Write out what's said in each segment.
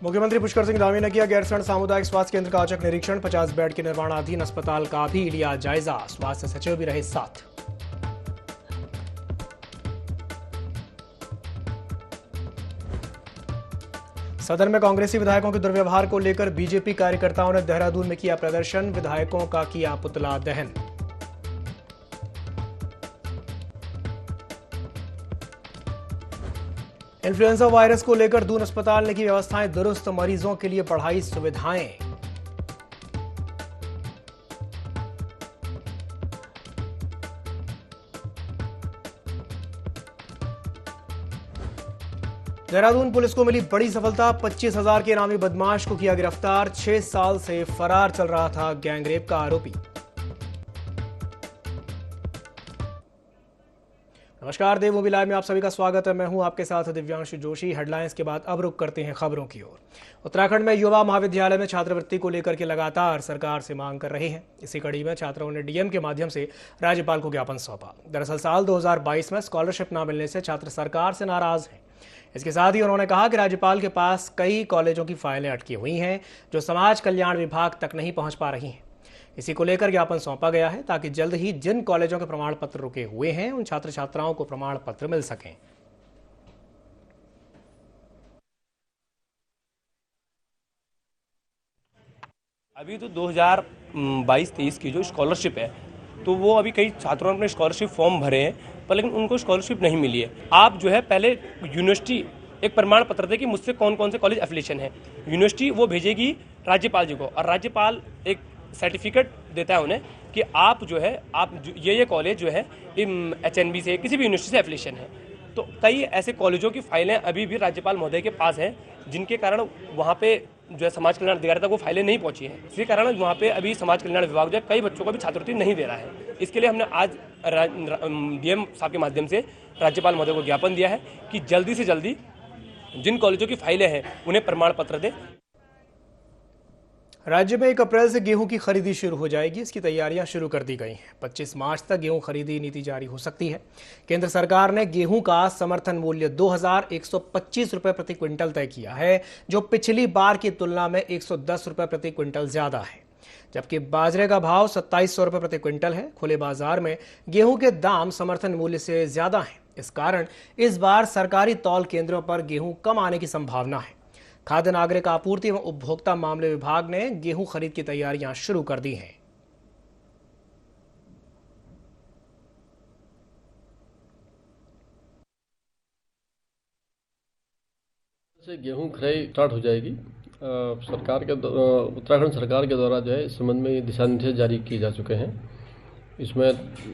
मुख्यमंत्री पुष्कर सिंह धामी ने किया गैरसैंण सामुदायिक स्वास्थ्य केंद्र का औचक निरीक्षण। 50 बेड के निर्माणाधीन अस्पताल का भी लिया जायजा। स्वास्थ्य सचिव भी रहे साथ। सदन में कांग्रेसी विधायकों के दुर्व्यवहार को लेकर बीजेपी कार्यकर्ताओं ने देहरादून में किया प्रदर्शन। विधायकों का किया पुतला दहन। इन्फ्लुएंजा वायरस को लेकर दून अस्पताल ने की व्यवस्थाएं दुरुस्त। मरीजों के लिए बढ़ाई सुविधाएं। देहरादून पुलिस को मिली बड़ी सफलता। 25,000 के इनामी बदमाश को किया गिरफ्तार। 6 साल से फरार चल रहा था गैंगरेप का आरोपी। नमस्कार, देव मूवी लाइव में आप सभी का स्वागत है। मैं हूं आपके साथ दिव्यांशु जोशी। हेडलाइंस के बाद अब रुक करते हैं खबरों की ओर। उत्तराखंड में युवा महाविद्यालय में छात्रवृत्ति को लेकर के लगातार सरकार से मांग कर रहे हैं। इसी कड़ी में छात्रों ने डीएम के माध्यम से राज्यपाल को ज्ञापन सौंपा। दरअसल साल 2022 में स्कॉलरशिप न मिलने से छात्र सरकार से नाराज हैं। इसके साथ ही उन्होंने कहा कि राज्यपाल के पास कई कॉलेजों की फाइलें अटकी हुई हैं जो समाज कल्याण विभाग तक नहीं पहुंच पा रही हैं। इसी को लेकर ज्ञापन सौंपा गया है ताकि जल्द ही जिन कॉलेजों के प्रमाण पत्र रुके हुए हैं उन छात्र छात्राओं को प्रमाण पत्र मिल सकें। अभी तो 2022-23 की जो स्कॉलरशिप है तो वो अभी कई छात्रों ने अपने स्कॉलरशिप फॉर्म भरे हैं पर लेकिन उनको स्कॉलरशिप नहीं मिली है। आप जो है पहले यूनिवर्सिटी एक प्रमाण पत्र दे कि मुझसे कौन कौन से कॉलेज एफिलिएशन है। यूनिवर्सिटी वो भेजेगी राज्यपाल जी को और राज्यपाल एक सर्टिफिकेट देता है उन्हें कि आप जो है ये कॉलेज जो है एचएनबी से किसी भी यूनिवर्सिटी से एफिलिएशन है। तो कई ऐसे कॉलेजों की फाइलें अभी भी राज्यपाल महोदय के पास हैं जिनके कारण वहाँ पे जो है समाज कल्याण अधिकारी तक वो फाइलें नहीं पहुँची हैं। इसी कारण वहाँ पे अभी समाज कल्याण विभाग जो है कई बच्चों को भी छात्रवृत्ति नहीं दे रहा है। इसके लिए हमने आज डीएम साहब के माध्यम से राज्यपाल महोदय को ज्ञापन दिया है कि जल्दी से जल्दी जिन कॉलेजों की फाइलें हैं उन्हें प्रमाण पत्र दें। राज्य में 1 अप्रैल से गेहूं की खरीदी शुरू हो जाएगी। इसकी तैयारियां शुरू कर दी गई हैं। 25 मार्च तक गेहूं खरीदी नीति जारी हो सकती है। केंद्र सरकार ने गेहूं का समर्थन मूल्य 2,125 रुपये प्रति क्विंटल तय किया है, जो पिछली बार की तुलना में 110 रुपये प्रति क्विंटल ज्यादा है। जबकि बाजरे का भाव 2,700 रुपये प्रति क्विंटल है। खुले बाजार में गेहूं के दाम समर्थन मूल्य से ज्यादा हैं। इस कारण इस बार सरकारी तौल केंद्रों पर गेहूं कम आने की संभावना है। खाद्य नागरिक आपूर्ति एवं उपभोक्ता मामले विभाग ने गेहूं खरीद की तैयारियां शुरू कर दी हैं। गेहूं खराई स्टार्ट हो जाएगी। उत्तराखंड सरकार के द्वारा जो है इस संबंध में दिशा निर्देश जारी किए जा चुके हैं। इसमें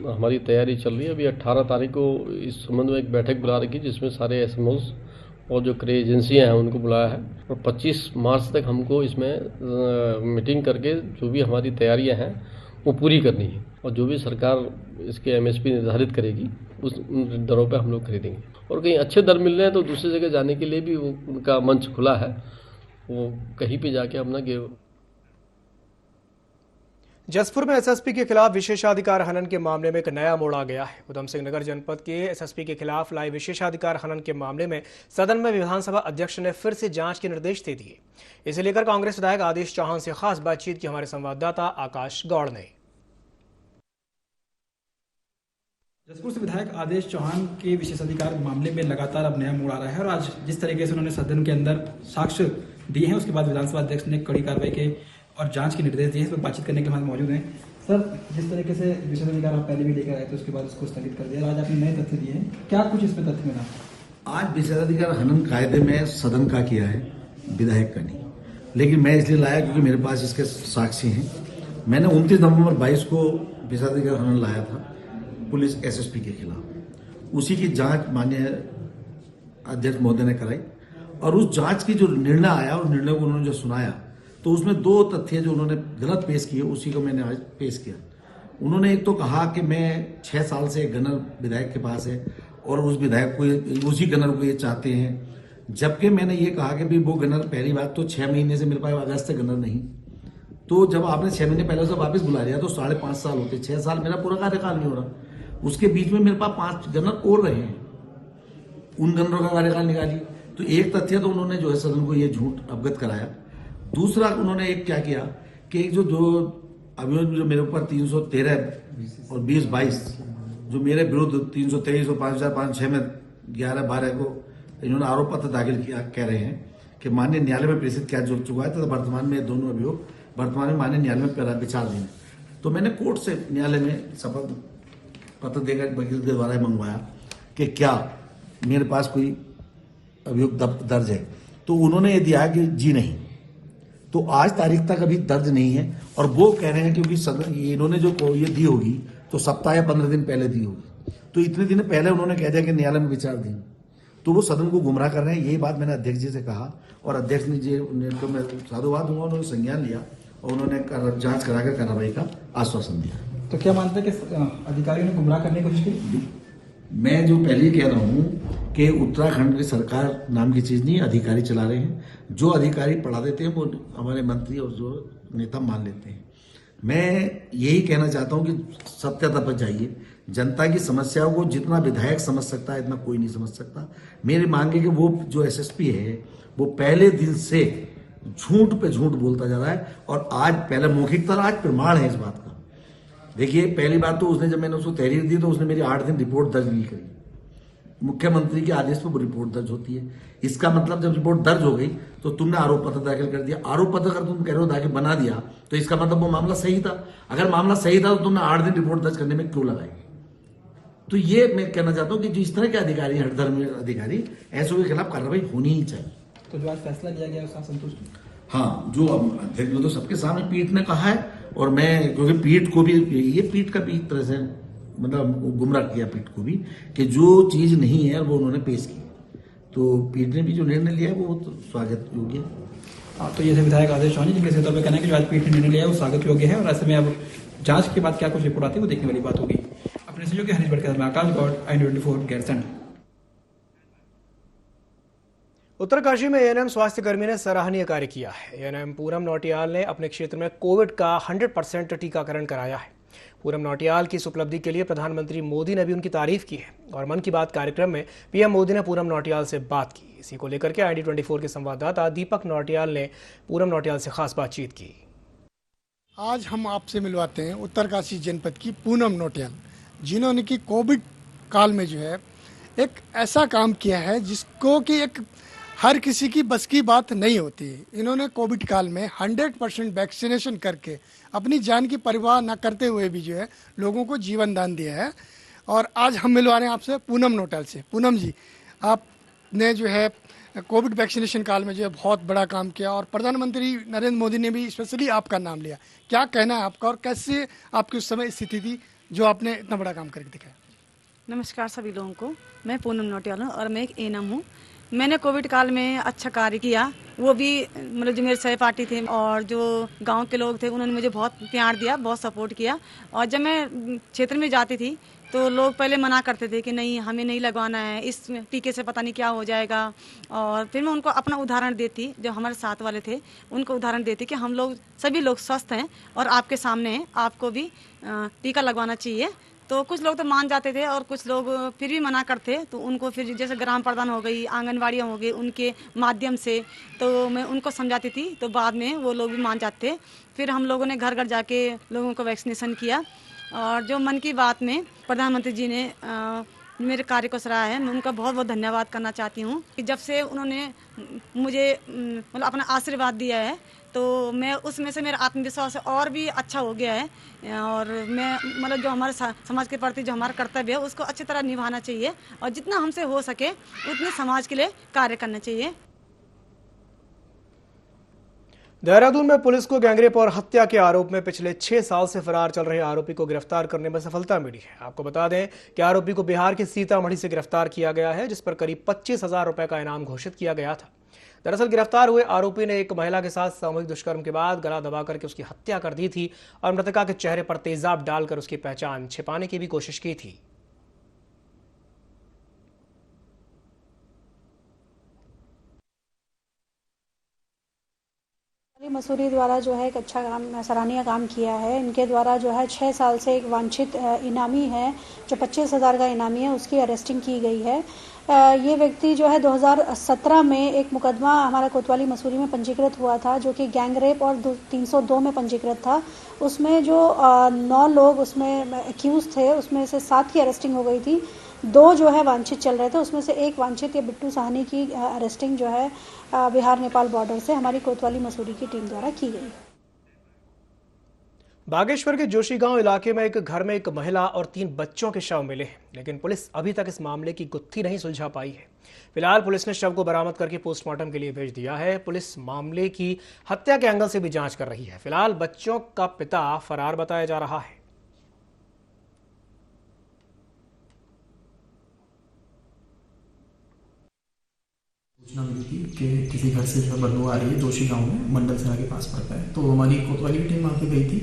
हमारी तैयारी चल रही है। अभी 18 तारीख को इस संबंध में एक बैठक बुला रखी जिसमें सारे एसएमओस और जो क्रय एजेंसियाँ हैं उनको बुलाया है और 25 मार्च तक हमको इसमें मीटिंग करके जो भी हमारी तैयारियां हैं वो पूरी करनी है और जो भी सरकार इसके एमएसपी निर्धारित करेगी उस दरों पे हम लोग खरीदेंगे। और कहीं अच्छे दर मिल रहे हैं तो दूसरी जगह जाने के लिए भी वो उनका मंच खुला है, वो कहीं पे जाके अपना जसपुर में एसएसपी के खिलाफ विशेषाधिकार हनन के मामले में एक नया मोड़ आ गया है। उधम सिंह नगर जनपद के एसएसपी के खिलाफ लाए विशेषाधिकार हनन के मामले में सदन में विधानसभा अध्यक्ष ने फिर से जांच के निर्देश दे दिए। इसे लेकर कांग्रेस विधायक आदेश चौहान से खास बातचीत की हमारे संवाददाता आकाश गौड़ ने। जसपुर से विधायक आदेश चौहान के विशेषाधिकार मामले में लगातार अब नया मोड़ आ रहा है और आज जिस तरीके से उन्होंने सदन के अंदर साक्ष्य दिए हैं उसके बाद विधानसभा अध्यक्ष ने कड़ी कार्रवाई के और जांच के निर्देश दिए हैं। इस पर बातचीत करने के लिए मौजूद हैं। सर, जिस तरीके से विशेषाधिकार आप पहले भी लेकर आए थे उसके बाद उसको स्थगित कर दिया, आज आपने नए तथ्य दिए हैं, क्या कुछ इस पर तथ्य मिला? आज विशेषाधिकार हनन कायदे में सदन का किया है, विधायक का नहीं, लेकिन मैं इसलिए लाया क्योंकि मेरे पास इसके साक्षी हैं। मैंने 29 नवंबर 22 को विशेषाधिकार हनन लाया था पुलिस एसएसपी के खिलाफ। उसी की जांच माननीय अध्यक्ष महोदय ने कराई और उस जांच की जो निर्णय आया और निर्णय को उन्होंने जो सुनाया तो उसमें 2 तथ्य जो उन्होंने गलत पेश किए उसी को मैंने आज पेश किया। उन्होंने एक तो कहा कि मैं 6 साल से गनर विधायक के पास है और उस विधायक को उसी गनर को ये चाहते हैं, जबकि मैंने ये कहा कि भाई वो गनर पहली बात तो 6 महीने से मेरे पास अगस्त से गनर नहीं, तो जब आपने 6 महीने पहले उसे वापस बुला लिया तो 5.5 साल होते, 6 साल मेरा पूरा कार्यकाल नहीं हो रहा। उसके बीच में मेरे पास 5 गनर और रहे हैं, उन गनरों का कार्यकाल निकालिए। तो एक तथ्य तो उन्होंने जो है सदन को ये झूठ अवगत कराया। दूसरा उन्होंने एक क्या किया कि एक जो अभियोग जो मेरे ऊपर 313 और 20-22 जो मेरे विरुद्ध 323 और 5005-6 में 11-12 को इन्होंने आरोप पत्र दाखिल किया, कह रहे हैं कि माननीय न्यायालय में प्रेषित किया जा चुका है, तथा वर्तमान में दोनों अभियोग वर्तमान में माननीय न्यायालय में विचाराधीन है। तो मैंने कोर्ट से न्यायालय में शपथ पत्र देकर वकील के द्वारा मंगवाया कि क्या मेरे पास कोई अभियोग दर्ज है, तो उन्होंने ये दिया कि जी नहीं। तो आज तारीख तक अभी दर्ज नहीं है, और वो कह रहे हैं क्योंकि इन्होंने जो ये दी होगी तो सप्ताह या 15 दिन पहले दी होगी, तो इतने दिन पहले उन्होंने कह दिया कि न्यायालय में विचाराधीन, तो वो सदन को गुमराह कर रहे हैं। यही बात मैंने अध्यक्ष जी से कहा, और अध्यक्ष जी को मैं साधुवाद दूंगा, उन्होंने संज्ञान लिया और उन्होंने जांच कराकर कार्रवाई का आश्वासन दिया। तो क्या मानते हैं कि अधिकारियों ने गुमराह करने की कोशिश की? मैं जो पहले ही कह रहा हूँ कि उत्तराखंड की सरकार नाम की चीज नहीं, अधिकारी चला रहे हैं। जो अधिकारी पढ़ा देते हैं वो हमारे मंत्री और जो नेता मान लेते हैं। मैं यही कहना चाहता हूँ कि सत्यता पर जाइए। जनता की समस्याओं को जितना विधायक समझ सकता है इतना कोई नहीं समझ सकता। मेरी मांग है कि वो जो एसएसपी है वो पहले दिन से झूठ पे झूठ बोलता जा रहा है, और आज पहले मौखिक था, आज प्रमाण है इस बात का। देखिए, पहली बात तो उसने, जब मैंने उसको तहरीर दी तो उसने मेरी 8 दिन रिपोर्ट दर्ज नहीं करी। मुख्यमंत्री के आदेश पर वो रिपोर्ट दर्ज होती है। इसका मतलब जब रिपोर्ट दर्ज हो गई तो तुमने आरोप पत्र दाखिल कर दिया। आरोप पत्र अगर तुम कह रहे हो दाखिल बना दिया तो इसका मतलब वो मामला सही था। अगर मामला सही था तो तुमने 8 दिन रिपोर्ट दर्ज करने में क्यों लगाई? तो ये मैं कहना चाहता हूँ कि जो इस तरह के अधिकारी, हठधर्मी अधिकारी, ऐसों के खिलाफ कार्रवाई होनी ही चाहिए। तो जो आज फैसला लिया गया उसका संतुष्ट? हाँ, जो अध्यक्ष ने तो सबके सामने पीठ ने कहा है, और मैं क्योंकि पीठ को भी, ये पीठ का भी एक तरह से मतलब गुमराह किया पीठ को भी, कि जो चीज नहीं है वो उन्होंने पेश की। तो पीठ ने भी जो निर्णय लिया है वो तो स्वागत योग्य है। तो ये थे विधायक आदेश चौहान, जिनके तौर पर कहना है कि जो आज पीठ ने निर्णय लिया है वो स्वागत योग्य है, और ऐसे में अब जांच के बाद क्या कुछ रिपोर्ट आती है वो देखने वाली बात होगी। अपने सहयोगी हरीश भट्ट के साथ मैं आकाश गौड़, i24 गैरसैंण। उत्तरकाशी में एएनएम स्वास्थ्य कर्मी ने सराहनीय कार्य किया है। एएनएम पूनम नौटियाल ने अपने क्षेत्र में कोविड का 100% टीकाकरण कराया है। पूनम नौटियाल की इस उपलब्धि के लिए प्रधानमंत्री मोदी ने भी उनकी तारीफ की है, और मन की बात कार्यक्रम में पीएम मोदी ने पूनम नौटियाल से बात की। इसी को लेकर के i24 के संवाददाता दीपक नौटियाल ने पूनम नौटियाल से खास बातचीत की। आज हम आपसे मिलवाते हैं उत्तरकाशी जनपद की पूनम नौटियाल, जिन्होंने कि कोविड काल में जो है एक ऐसा काम किया है जिसको कि एक हर किसी की बस की बात नहीं होती है। इन्होंने कोविड काल में 100% वैक्सीनेशन करके अपनी जान की परवाह न करते हुए भी जो है लोगों को जीवन दान दिया है। और आज हम मिलवा रहे हैं आपसे पूनम नौटियाल से। पूनम जी, आपने जो है कोविड वैक्सीनेशन काल में जो है बहुत बड़ा काम किया, और प्रधानमंत्री नरेंद्र मोदी ने भी स्पेशली आपका नाम लिया। क्या कहना है आपका, और कैसे आपकी उस समय स्थिति थी जो आपने इतना बड़ा काम करके दिखाया? नमस्कार सभी लोगों को। मैं पूनम नौटियाल हूँ और मैं एक एएनएम हूँ। मैंने कोविड काल में अच्छा कार्य किया, वो भी मतलब जो मेरे सहपाठी थे और जो गांव के लोग थे उन्होंने मुझे बहुत प्यार दिया, बहुत सपोर्ट किया। और जब मैं क्षेत्र में जाती थी तो लोग पहले मना करते थे कि नहीं, हमें नहीं लगवाना है, इस टीके से पता नहीं क्या हो जाएगा। और फिर मैं उनको अपना उदाहरण देती, जो हमारे साथ वाले थे उनको उदाहरण देती कि हम लोग सभी लोग स्वस्थ हैं और आपके सामने हैं, आपको भी टीका लगवाना चाहिए। तो कुछ लोग तो मान जाते थे और कुछ लोग फिर भी मना करते, तो उनको फिर जैसे ग्राम प्रधान हो गई, आंगनवाड़ियाँ हो गई, उनके माध्यम से तो मैं उनको समझाती थी, तो बाद में वो लोग भी मान जाते। फिर हम लोगों ने घर घर जाके लोगों को वैक्सीनेशन किया। और जो मन की बात में प्रधानमंत्री जी ने मेरे कार्य को सराहा है, मैं उनका बहुत बहुत धन्यवाद करना चाहती हूँ कि जब से उन्होंने मुझे मतलब अपना आशीर्वाद दिया है तो मैं उसमें से मेरा आत्मविश्वास और भी अच्छा हो गया है। और मैं मतलब जो हमारे समाज के प्रति जो हमारा कर्तव्य है उसको अच्छी तरह निभाना चाहिए, और जितना हमसे हो सके उतने समाज के लिए कार्य करना चाहिए। देहरादून में पुलिस को गैंगरेप और हत्या के आरोप में पिछले 6 साल से फरार चल रहे आरोपी को गिरफ्तार करने में सफलता मिली है। आपको बता दें कि आरोपी को बिहार के सीतामढ़ी से गिरफ्तार किया गया है, जिस पर करीब 25,000 रुपए का इनाम घोषित किया गया था। दरअसल गिरफ्तार हुए आरोपी ने एक महिला के साथ सामूहिक दुष्कर्म के बाद गला दबा करके उसकी हत्या कर दी थी और मृतका के चेहरे पर तेजाब डालकर उसकी पहचान छिपाने की भी कोशिश की थी। मसूरी द्वारा जो है एक अच्छा काम, सराहनीय काम किया है। इनके द्वारा जो है 6 साल से एक वांछित इनामी है जो 25,000 का इनामी है, उसकी अरेस्टिंग की गई है। ये व्यक्ति जो है 2017 में एक मुकदमा हमारा कोतवाली मसूरी में पंजीकृत हुआ था जो कि गैंग रेप और 302 में पंजीकृत था। उसमें जो 9 लोग उसमें एक्यूज थे, उसमें से 7 की अरेस्टिंग हो गई थी। 2 जो है वांछित चल रहे थे, उसमें से एक वांछित या बिट्टू साहनी की अरेस्टिंग जो है बिहार नेपाल बॉर्डर से हमारी कोतवाली मसूरी की टीम द्वारा की गई। बागेश्वर के जोशी गांव इलाके में एक घर में एक महिला और 3 बच्चों के शव मिले हैं, लेकिन पुलिस अभी तक इस मामले की गुत्थी नहीं सुलझा पाई है। फिलहाल पुलिस ने शव को बरामद करके पोस्टमार्टम के लिए भेज दिया है। पुलिस मामले की हत्या के एंगल से भी जांच कर रही है। फिलहाल बच्चों का पिता फरार बताया जा रहा है। सूचना मिली थी कि किसी घर से जो है बदबू आ रही है, जोशी गांव में मंडल सेना के पास पड़ता है। तो हमारी कोतवाली की टीम वहाँ पे गई थी,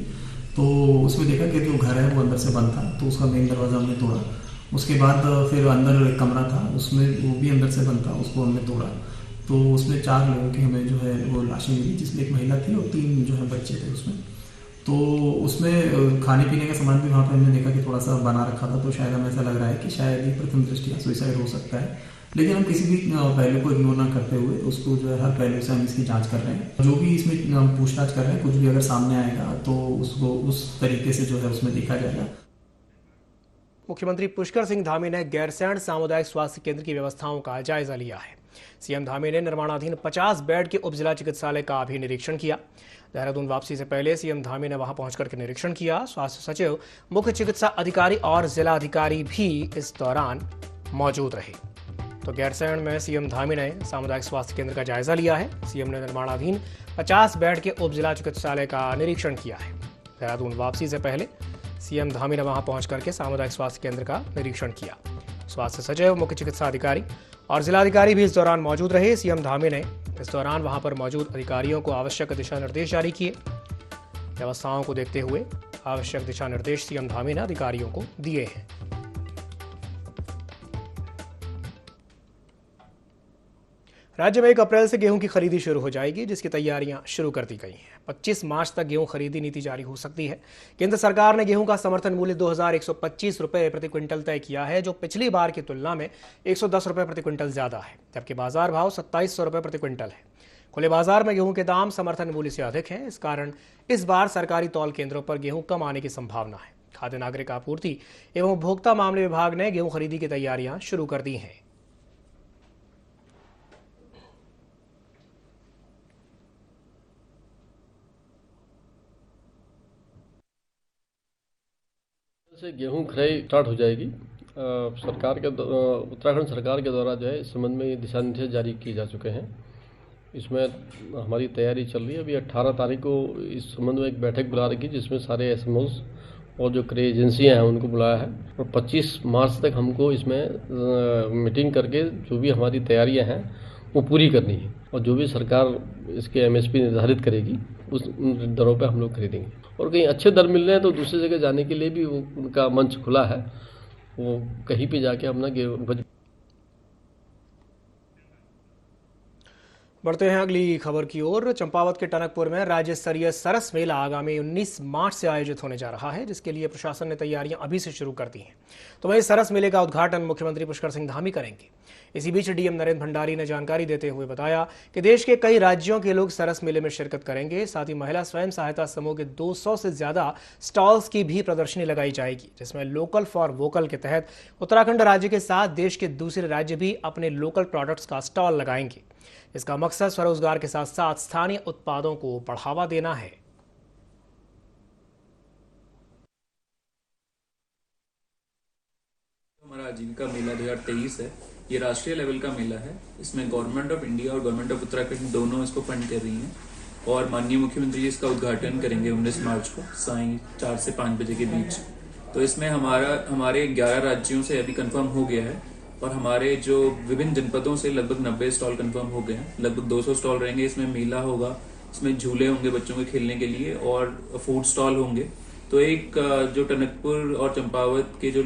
तो उसमें देखा कि जो घर है वो अंदर से बंद था, तो उसका मेन दरवाज़ा हमने तोड़ा। उसके बाद फिर अंदर एक कमरा था, उसमें वो भी अंदर से बंद था, उसको हमने तोड़ा। तो उसमें 4 लोगों की हमें जो है वो लाशें मिली, जिसमें एक महिला थी और 3 जो है बच्चे थे उसमें। तो उसमें खाने पीने का सामान भी वहाँ पर हमने देखा कि थोड़ा सा बना रखा था, तो शायद हमें ऐसा लग रहा है कि शायद ये प्रथम दृष्टया सुसाइड हो सकता है। लेकिन हम किसी भी पहलू को इग्नोर ना करते हुए उसको जो है हर पहलू से हम इसकी जांच कर रहे हैं। जो भी इसमें हम पूछताछ कर रहे हैं, कुछ भी अगर सामने आएगा तो उसको उस तरीके से जो है उसमें देखा जाएगा। मुख्यमंत्री पुष्कर सिंह धामी ने गैरसैंण सामुदायिक स्वास्थ्य केंद्र की व्यवस्थाओं का जायजा लिया है। सीएम धामी ने निर्माणाधीन 50 बेड के उप जिला चिकित्सालय का भी निरीक्षण किया। देहरादून वापसी से पहले सीएम धामी ने वहां पहुंचकर के निरीक्षण किया। स्वास्थ्य सचिव, मुख्य चिकित्सा अधिकारी और जिला अधिकारी भी इस दौरान मौजूद रहे। तो गैरसैंण में सीएम धामी ने सामुदायिक स्वास्थ्य केंद्र का जायजा लिया है। सीएम ने निर्माणाधीन 50 बेड के उप जिला चिकित्सालय का निरीक्षण किया है। देहरादून वापसी से पहले सीएम धामी ने वहां पहुंच करके सामुदायिक स्वास्थ्य केंद्र का निरीक्षण किया। स्वास्थ्य सचिव, मुख्य चिकित्सा अधिकारी और जिलाधिकारी भी इस दौरान मौजूद रहे। सीएम धामी ने इस दौरान वहां पर मौजूद अधिकारियों को आवश्यक दिशा निर्देश जारी किए। व्यवस्थाओं को देखते हुए आवश्यक दिशा निर्देश सीएम धामी ने अधिकारियों को दिए हैं। राज्य में 1 अप्रैल से गेहूं की खरीदी शुरू हो जाएगी, जिसकी तैयारियां शुरू कर दी गई हैं। 25 मार्च तक गेहूं खरीदी नीति जारी हो सकती है। केंद्र सरकार ने गेहूं का समर्थन मूल्य 2125 रुपये प्रति क्विंटल तय किया है, जो पिछली बार की तुलना में 110 रुपये प्रति क्विंटल ज्यादा है, जबकि बाजार भाव 2700 रुपये प्रति क्विंटल है। खुले बाजार में गेहूं के दाम समर्थन मूल्य से अधिक हैं। इस कारण इस बार सरकारी तौल केंद्रों पर गेहूं कम आने की संभावना है। खाद्य नागरिक आपूर्ति एवं उपभोक्ता मामले विभाग ने गेहूं खरीदी की तैयारियां शुरू कर दी हैं। से गेहूं क्रय स्टार्ट हो जाएगी। उत्तराखंड सरकार के द्वारा जो है इस संबंध में दिशा निर्देश जारी किए जा चुके हैं। इसमें हमारी तैयारी चल रही है। अभी 18 तारीख को इस संबंध में एक बैठक बुला रखी, जिसमें सारे एसएमओस और जो क्रय एजेंसियां हैं उनको बुलाया है। और 25 मार्च तक हमको इसमें मीटिंग करके जो भी हमारी तैयारियां हैं वो पूरी करनी है, और जो भी सरकार इसके एमएसपी निर्धारित करेगी उस दरों पे हम लोग खरीदेंगे। और कहीं अच्छे दर मिल रहे हैं तो दूसरी जगह जाने के लिए भी वो उनका मंच खुला है, वो कहीं भी जाके अपना गेहूं। बढ़ते हैं अगली खबर की ओर। चंपावत के टनकपुर में राज्य स्तरीय सरस मेला आगामी 19 मार्च से आयोजित होने जा रहा है, जिसके लिए प्रशासन ने तैयारियां अभी से शुरू कर दी हैं। तो वहीं सरस मेले का उद्घाटन मुख्यमंत्री पुष्कर सिंह धामी करेंगे। इसी बीच डीएम नरेंद्र भंडारी ने जानकारी देते हुए बताया कि देश के कई राज्यों के लोग सरस मेले में शिरकत करेंगे। साथ ही महिला स्वयं सहायता समूह के 200 से ज्यादा स्टॉल्स की भी प्रदर्शनी लगाई जाएगी, जिसमें लोकल फॉर वोकल के तहत उत्तराखंड राज्य के साथ देश के दूसरे राज्य भी अपने लोकल प्रोडक्ट्स का स्टॉल लगाएंगे। इसका मकसद स्वरोजगार के साथ साथ स्थानीय उत्पादों को बढ़ावा देना है। हमारा आजीविका मेला 2023 है। ये राष्ट्रीय लेवल का मेला है। इसमें गवर्नमेंट ऑफ इंडिया और गवर्नमेंट ऑफ उत्तराखंड दोनों इसको फंड कर रही हैं, और माननीय मुख्यमंत्री जी इसका उद्घाटन करेंगे 19 मार्च को सायं 4 से 5 बजे के बीच। तो इसमें हमारे 11 राज्यों से अभी कंफर्म हो गया है, और हमारे जो विभिन्न जनपदों से लगभग 90 स्टॉल कंफर्म हो गए हैं। लगभग 200 स्टॉल रहेंगे। इसमें मेला होगा, इसमें झूले होंगे बच्चों के खेलने के लिए, और फूड स्टॉल होंगे। तो एक जो टनकपुर और चंपावत के जो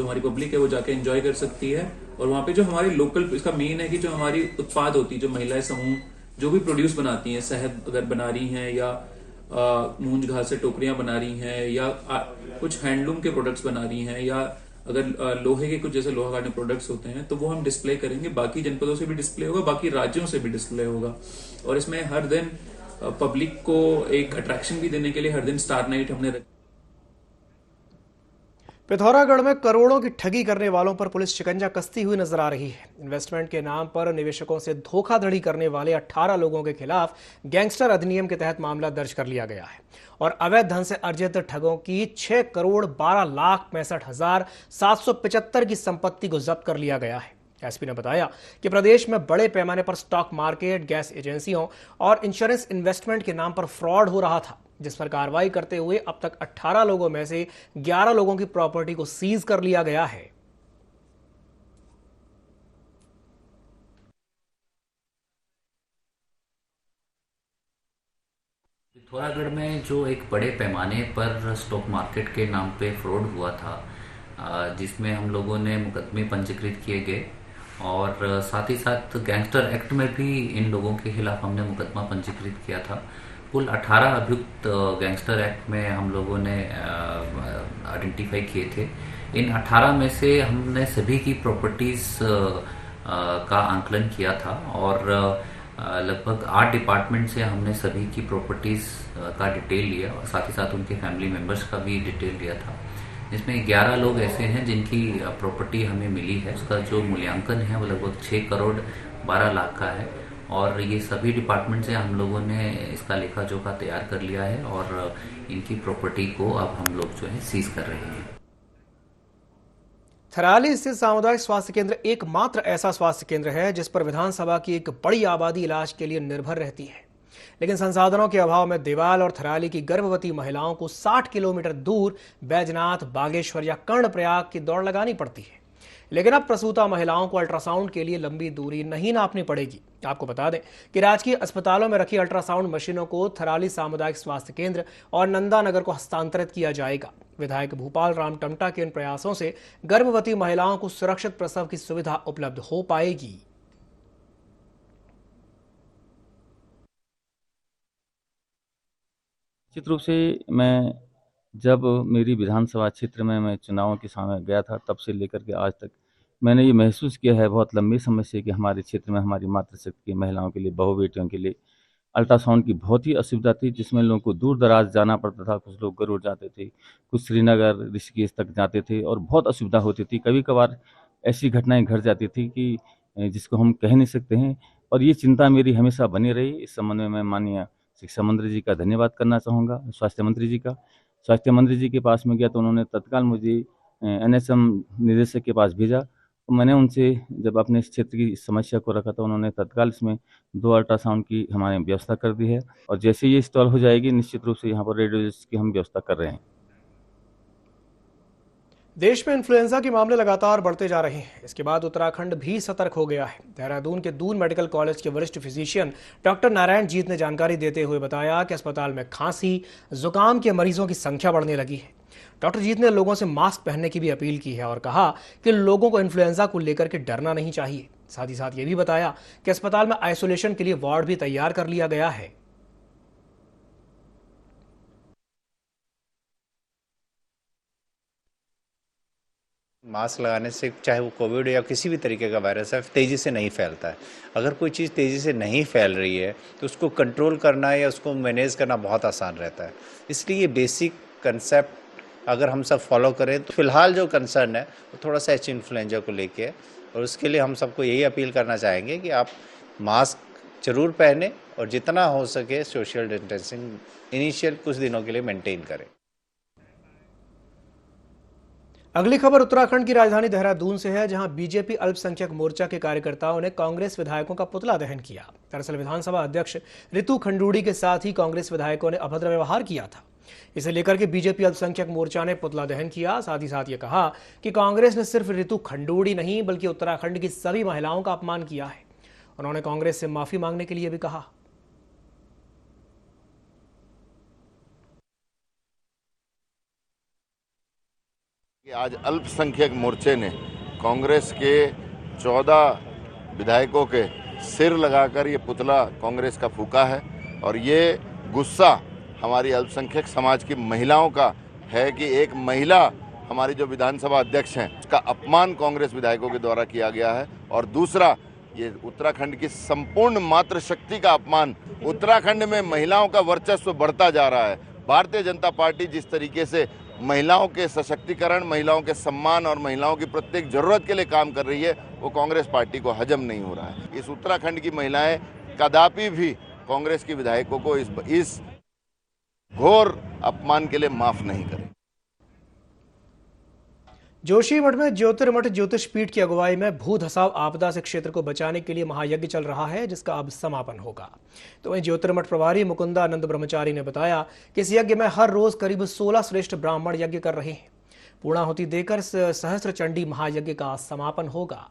हमारी पब्लिक है वो जाके एंजॉय कर सकती है। और वहाँ पे जो हमारी लोकल, इसका मेन है कि जो हमारी उत्पाद होती है, जो महिलाएं समूह जो भी प्रोड्यूस बनाती हैं, शहद अगर बना रही हैं या मूंज घास से टोकरियां बना रही हैं या कुछ हैंडलूम के प्रोडक्ट्स बना रही हैं या अगर लोहे के कुछ जैसे लोहा काटने प्रोडक्ट्स होते हैं तो वो हम डिस्प्ले करेंगे। बाकी जनपदों से भी डिस्प्ले होगा, बाकी राज्यों से भी डिस्प्ले होगा। और इसमें हर दिन पब्लिक को एक अट्रैक्शन भी देने के लिए हर दिन स्टार नाइट हमने रखी। पिथौरागढ़ में करोड़ों की ठगी करने वालों पर पुलिस शिकंजा कसती हुई नजर आ रही है। इन्वेस्टमेंट के नाम पर निवेशकों से धोखाधड़ी करने वाले 18 लोगों के खिलाफ गैंगस्टर अधिनियम के तहत मामला दर्ज कर लिया गया है और अवैध धन से अर्जित ठगों की 6,12,65,775 की संपत्ति को जब्त कर लिया गया है। एसपी ने बताया कि प्रदेश में बड़े पैमाने पर स्टॉक मार्केट, गैस एजेंसियों और इंश्योरेंस इन्वेस्टमेंट के नाम पर फ्रॉड हो रहा था, जिस पर कार्रवाई करते हुए अब तक 18 लोगों में से 11 लोगों की प्रॉपर्टी को सीज कर लिया गया है। पिथौरागढ़ में जो एक बड़े पैमाने पर स्टॉक मार्केट के नाम पे फ्रॉड हुआ था, जिसमें हम लोगों ने मुकदमे पंजीकृत किए गए और साथ ही साथ गैंगस्टर एक्ट में भी इन लोगों के खिलाफ हमने मुकदमा पंजीकृत किया था। कुल 18 अभियुक्त गैंगस्टर एक्ट में हम लोगों ने आइडेंटिफाई किए थे। इन 18 में से हमने सभी की प्रॉपर्टीज का आंकलन किया था और लगभग 8 डिपार्टमेंट से हमने सभी की प्रॉपर्टीज का डिटेल लिया और साथ ही साथ उनके फैमिली मेंबर्स का भी डिटेल लिया था, जिसमें 11 लोग ऐसे हैं जिनकी प्रॉपर्टी हमें मिली है। उसका जो मूल्यांकन है वो लगभग 6 करोड़ 12 लाख का है और ये सभी डिपार्टमेंट से हम लोगों ने इसका लेखा जोखा तैयार कर लिया है और इनकी प्रॉपर्टी को अब हम लोग जो है सीज कर रहे हैं। थराली स्थित सामुदायिक स्वास्थ्य केंद्र एकमात्र ऐसा स्वास्थ्य केंद्र है जिस पर विधानसभा की एक बड़ी आबादी इलाज के लिए निर्भर रहती है, लेकिन संसाधनों के अभाव में देवाल और थराली की गर्भवती महिलाओं को 60 किलोमीटर दूर बैजनाथ, बागेश्वर या कर्णप्रयाग की दौड़ लगानी पड़ती है। लेकिन अब प्रसूता महिलाओं को अल्ट्रासाउंड के लिए लंबी दूरी नहीं नापनी पड़ेगी। आपको बता दें कि राजकीय अस्पतालों में रखी अल्ट्रासाउंड मशीनों को थराली सामुदायिक स्वास्थ्य केंद्र और नंदानगर को हस्तांतरित किया जाएगा। विधायक भूपाल राम टमटा के इन प्रयासों से गर्भवती महिलाओं को सुरक्षित प्रसव की सुविधा उपलब्ध हो पाएगी। निश्चित रूप से मैं जब मेरी विधानसभा क्षेत्र में मैं चुनावों के समय गया था, तब से लेकर के आज तक मैंने ये महसूस किया है बहुत लंबे समय से कि हमारे क्षेत्र में हमारी मातृशक्ति की महिलाओं के लिए, बहू बेटियों के लिए अल्ट्रासाउंड की बहुत ही असुविधा थी, जिसमें लोगों को दूर दराज जाना पड़ता था। कुछ लोग गरुड़ जाते थे, कुछ श्रीनगर, ऋषिकेश तक जाते थे और बहुत असुविधा होती थी। कभी कभार ऐसी घटनाएं घट जाती थी कि जिसको हम कह नहीं सकते हैं और ये चिंता मेरी हमेशा बनी रही। इस संबंध में मैं माननीय शिक्षा मंत्री जी का धन्यवाद करना चाहूँगा, स्वास्थ्य मंत्री जी का। स्वास्थ्य मंत्री जी के पास में गया तो उन्होंने तत्काल मुझे एनएचएम निदेशक के पास भेजा। तो मैंने उनसे जब अपने इस क्षेत्र की समस्या को रखा तो उन्होंने तत्काल इसमें 2 अल्ट्रासाउंड की हमारे व्यवस्था कर दी है और जैसे ये इंस्टॉल हो जाएगी निश्चित रूप से यहाँ पर रेडियोलॉजिस्ट की हम व्यवस्था कर रहे हैं। देश में इन्फ्लुएंजा के मामले लगातार बढ़ते जा रहे हैं। इसके बाद उत्तराखंड भी सतर्क हो गया है। देहरादून के दून मेडिकल कॉलेज के वरिष्ठ फिजिशियन डॉक्टर नारायण जीत ने जानकारी देते हुए बताया कि अस्पताल में खांसी, जुकाम के मरीजों की संख्या बढ़ने लगी है। डॉक्टर जीत ने लोगों से मास्क पहनने की भी अपील की है और कहा कि लोगों को इन्फ्लुएंजा को लेकर के डरना नहीं चाहिए। साथ ही साथ ये भी बताया कि अस्पताल में आइसोलेशन के लिए वार्ड भी तैयार कर लिया गया है। मास्क लगाने से चाहे वो कोविड या किसी भी तरीके का वायरस है, तेज़ी से नहीं फैलता है। अगर कोई चीज़ तेज़ी से नहीं फैल रही है तो उसको कंट्रोल करना या उसको मैनेज करना बहुत आसान रहता है। इसलिए ये बेसिक कंसेप्ट अगर हम सब फॉलो करें तो फिलहाल जो कंसर्न है वो थोड़ा सा एच इन्फ्लुएंजा को लेके है और उसके लिए हम सबको यही अपील करना चाहेंगे कि आप मास्क जरूर पहने और जितना हो सके सोशल डिस्टेंसिंग इनिशियल कुछ दिनों के लिए मेंटेन करें। अगली खबर उत्तराखंड की राजधानी देहरादून से है, जहां बीजेपी अल्पसंख्यक मोर्चा के कार्यकर्ताओं ने कांग्रेस विधायकों का पुतला दहन किया। दरअसल विधानसभा अध्यक्ष रितु खंडूड़ी के साथ ही कांग्रेस विधायकों ने अभद्र व्यवहार किया था। इसे लेकर के बीजेपी अल्पसंख्यक मोर्चा ने पुतला दहन किया। साथ ही साथ ये कहा कि कांग्रेस ने सिर्फ रितु खंडूड़ी नहीं बल्कि उत्तराखंड की सभी महिलाओं का अपमान किया है। उन्होंने कांग्रेस से माफी मांगने के लिए भी कहा। आज अल्पसंख्यक मोर्चे ने कांग्रेस के 14 विधायकों के सिर लगाकर ये पुतला कांग्रेस का फूका है और ये गुस्सा हमारी अल्पसंख्यक समाज की महिलाओं का है कि एक महिला हमारी जो विधानसभा अध्यक्ष हैं उसका अपमान कांग्रेस विधायकों के द्वारा किया गया है। और दूसरा, ये उत्तराखंड की संपूर्ण मातृशक्ति का अपमान। उत्तराखंड में महिलाओं का वर्चस्व बढ़ता जा रहा है। भारतीय जनता पार्टी जिस तरीके से महिलाओं के सशक्तिकरण, महिलाओं के सम्मान और महिलाओं की प्रत्येक जरूरत के लिए काम कर रही है, वो कांग्रेस पार्टी को हजम नहीं हो रहा है। इस उत्तराखंड की महिलाएं कदापि भी कांग्रेस की विधायकों को इस घोर अपमान के लिए माफ नहीं करें। जोशीमठ में ज्योतिर्मठ ज्योतिष पीठ की अगुवाई में भू धसाव आपदा से क्षेत्र को बचाने के लिए महायज्ञ चल रहा है, जिसका अब समापन होगा। तो वहीं ज्योतिर्मठ प्रभारी मुकुंदानंद ब्रह्मचारी ने बताया कि इस यज्ञ में हर रोज करीब 16 श्रेष्ठ ब्राह्मण यज्ञ कर रहे हैं। पूर्णाहुति देकर सहस्त्र चंडी महायज्ञ का समापन होगा।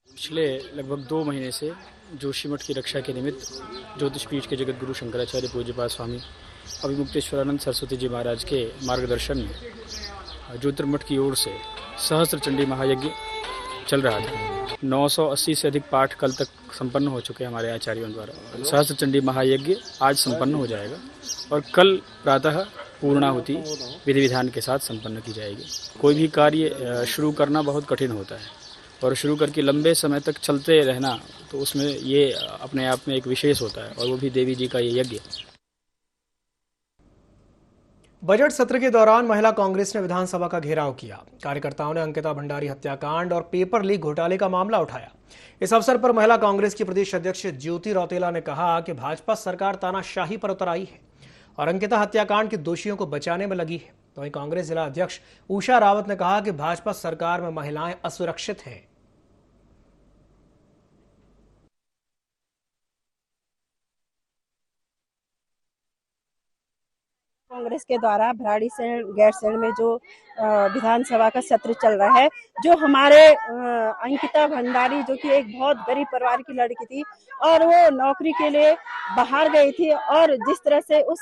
पिछले लगभग 2 महीने से जोशीमठ की रक्षा के निमित्त ज्योतिष पीठ के जगत गुरु शंकराचार्य पूज्यपाद स्वामी अभिमुक्तेश्वरानंद सरस्वती जी महाराज के मार्गदर्शन में ज्योतिर्मठ की ओर से सहस्त्र चंडी महायज्ञ चल रहा था। 980 से अधिक पाठ कल तक संपन्न हो चुके हैं हमारे आचार्यों द्वारा। सहस्त्र चंडी महायज्ञ आज संपन्न हो जाएगा और कल प्रातः पूर्णाहुति विधि विधान के साथ संपन्न की जाएगी। कोई भी कार्य शुरू करना बहुत कठिन होता है और शुरू करके लंबे समय तक चलते रहना, तो उसमें ये अपने आप में एक विशेष होता है, और वो भी देवी जी का ये यज्ञ। बजट सत्र के दौरान महिला कांग्रेस ने विधानसभा का घेराव किया। कार्यकर्ताओं ने अंकिता भंडारी हत्याकांड और पेपर लीक घोटाले का मामला उठाया। इस अवसर पर महिला कांग्रेस की प्रदेश अध्यक्ष ज्योति रौतेला ने कहा कि भाजपा सरकार तानाशाही पर उतर आई है और अंकिता हत्याकांड के दोषियों को बचाने में लगी है। तो वहीं कांग्रेस जिला अध्यक्ष उषा रावत ने कहा कि भाजपा सरकार में महिलाएं असुरक्षित हैं। कांग्रेस के द्वारा भराड़ीसैंण गैरसैंण में जो विधानसभा का सत्र चल रहा है, जो हमारे अंकिता भंडारी जो कि एक बहुत गरीब परिवार की लड़की थी और वो नौकरी के लिए बाहर गई थी, और जिस तरह से उस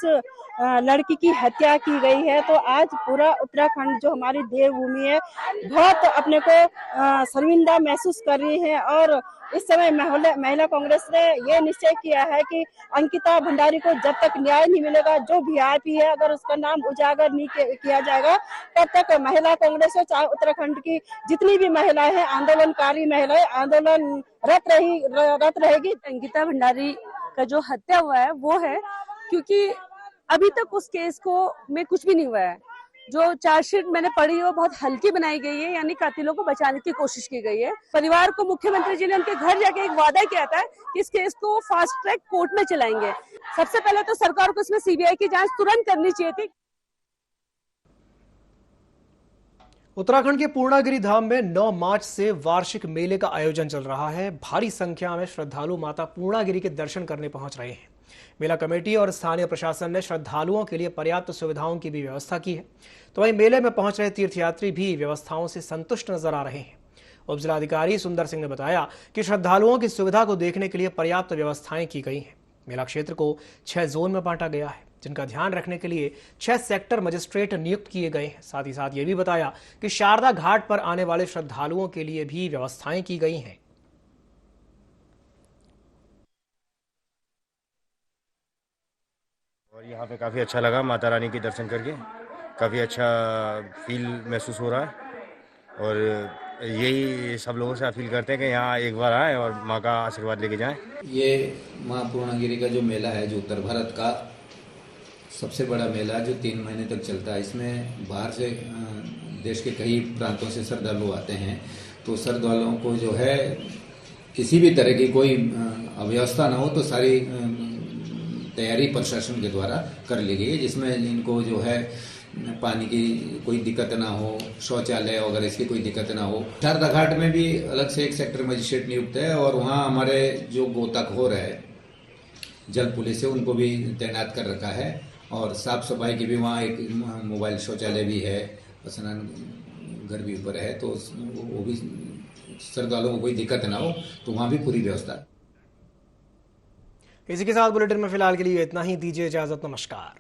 लड़की की हत्या की गई है, तो आज पूरा उत्तराखंड जो हमारी देवभूमि है बहुत अपने को शर्मिंदा महसूस कर रही है। और इस समय महिला कांग्रेस ने ये निश्चय किया है कि अंकिता भंडारी को जब तक न्याय नहीं मिलेगा, जो वीआईपी है अगर उसका नाम उजागर नहीं किया जाएगा, तब तक महिला कांग्रेस हो चाहे उत्तराखंड की जितनी भी महिलाएं हैं, आंदोलनकारी महिलाएं आंदोलनरत रहेगी। अंकिता भंडारी का जो हत्या हुआ है वो है क्योंकि अभी तक उस केस को में कुछ भी नहीं हुआ है। जो चार्जशीट मैंने पढ़ी है वो बहुत हल्की बनाई गई है, यानी कातिलों को बचाने की कोशिश की गई है। परिवार को मुख्यमंत्री जी ने उनके घर जाके एक वादा किया था कि इस केस को फास्ट ट्रैक कोर्ट में चलाएंगे। सबसे पहले तो सरकार को इसमें सीबीआई की जांच तुरंत करनी चाहिए थी। उत्तराखंड के पूर्णागिरि धाम में 9 मार्च से वार्षिक मेले का आयोजन चल रहा है। भारी संख्या में श्रद्धालु माता पूर्णागिरि के दर्शन करने पहुंच रहे हैं। मेला कमेटी और स्थानीय प्रशासन ने श्रद्धालुओं के लिए पर्याप्त सुविधाओं की भी व्यवस्था की है। तो वहीं मेले में पहुंच रहे तीर्थयात्री भी व्यवस्थाओं से संतुष्ट नजर आ रहे हैं। उप जिलाधिकारी सुंदर सिंह ने बताया कि श्रद्धालुओं की सुविधा को देखने के लिए पर्याप्त व्यवस्थाएं की गई हैं। मेला क्षेत्र को 6 जोन में बांटा गया है, जिनका ध्यान रखने के लिए 6 सेक्टर मजिस्ट्रेट नियुक्त किए गए हैं। साथ ही साथ ये भी बताया कि शारदा घाट पर आने वाले श्रद्धालुओं के लिए भी व्यवस्थाएं की गई हैं। और यहाँ पे काफ़ी अच्छा लगा माता रानी के दर्शन करके, काफ़ी अच्छा फील महसूस हो रहा है। और यही सब लोगों से अपील करते हैं कि यहाँ एक बार आएँ और माँ का आशीर्वाद लेके जाएं। ये माँ पूर्णागिरि का जो मेला है, जो उत्तर भारत का सबसे बड़ा मेला जो 3 महीने तक चलता है, इसमें बाहर से देश के कई प्रांतों से श्रद्धालु आते हैं। तो श्रद्धालुओं को जो है किसी भी तरह की कोई अव्यवस्था ना हो, तो सारी तैयारी प्रशासन के द्वारा कर ली गई है, जिसमें इनको जो है पानी की कोई दिक्कत ना हो, शौचालय वगैरह इसकी कोई दिक्कत ना हो। शारदा घाट में भी अलग से एक सेक्टर मजिस्ट्रेट नियुक्त है और वहाँ हमारे जो गोताखोर है जल पुलिस है उनको भी तैनात कर रखा है। और साफ सफाई की भी वहाँ एक मोबाइल शौचालय भी है, स्नान घर भी ऊपर है, तो वो भी श्रद्धालुओं को कोई दिक्कत ना हो, तो वहाँ भी पूरी व्यवस्था। इसी के साथ बुलेटिन में फिलहाल के लिए इतना ही। दीजिए इजाजत, नमस्कार।